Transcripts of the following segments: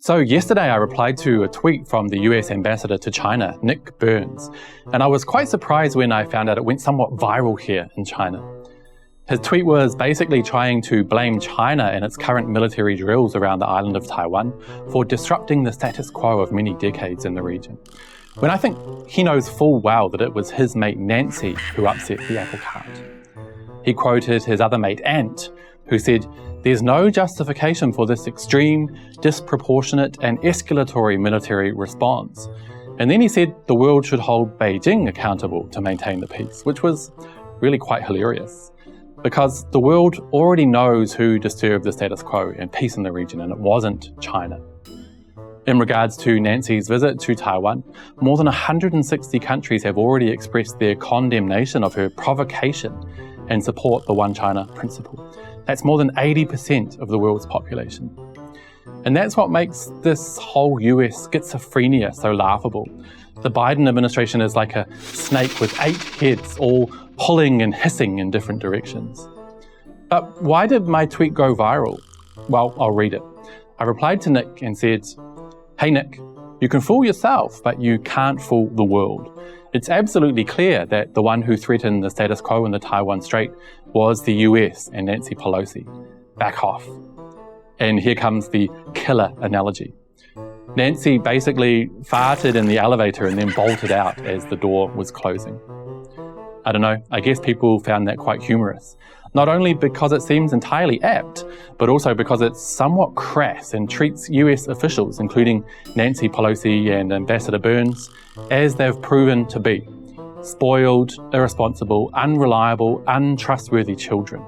So yesterday I replied to a tweet from the US ambassador to China, Nick Burns, and I was quite surprised when I found out it went somewhat viral here in China. His tweet was basically trying to blame China and its current military drills around the island of Taiwan for disrupting the status quo of many decades in the region, when I think he knows full well that it was his mate Nancy who upset the apple cart. He quoted his other mate Ant, who said, "There's no justification for this extreme, disproportionate and escalatory military response." And then he said the world should hold Beijing accountable to maintain the peace, which was really quite hilarious. Because the world already knows who disturbed the status quo and peace in the region, and it wasn't China. In regards to Nancy's visit to Taiwan, more than 160 countries have already expressed their condemnation of her provocation and support the One China principle. That's more than 80% of the world's population. And that's what makes this whole US schizophrenia so laughable. The Biden administration is like a snake with 8 heads, all pulling and hissing in different directions. But why did my tweet go viral? Well, I'll read it. I replied to Nick and said, "Hey Nick, you can fool yourself, but you can't fool the world. It's absolutely clear that the one who threatened the status quo in the Taiwan Strait was the US and Nancy Pelosi. Back off." And here comes the killer analogy. Nancy basically farted in the elevator and then bolted out as the door was closing. I don't know, I guess people found that quite humorous. Not only because it seems entirely apt, but also because it's somewhat crass and treats US officials, including Nancy Pelosi and Ambassador Burns, as they've proven to be: spoiled, irresponsible, unreliable, untrustworthy children.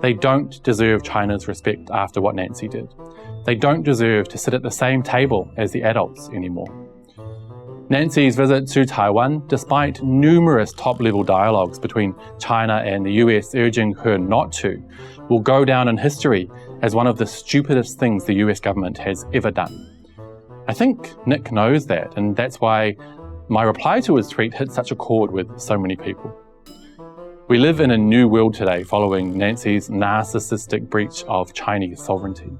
They don't deserve China's respect after what Nancy did. They don't deserve to sit at the same table as the adults anymore. Nancy's visit to Taiwan, despite numerous top-level dialogues between China and the US urging her not to, will go down in history as one of the stupidest things the US government has ever done. I think Nick knows that, and that's why my reply to his tweet hit such a chord with so many people. We live in a new world today following Nancy's narcissistic breach of Chinese sovereignty.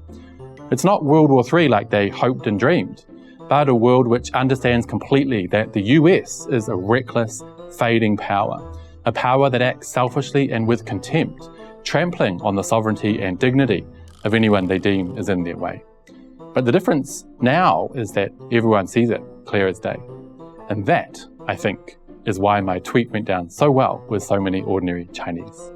It's not World War III like they hoped and dreamed, but a world which understands completely that the US is a reckless, fading power, a power that acts selfishly and with contempt, trampling on the sovereignty and dignity of anyone they deem is in their way. But the difference now is that everyone sees it clear as day. And that, I think, is why my tweet went down so well with so many ordinary Chinese.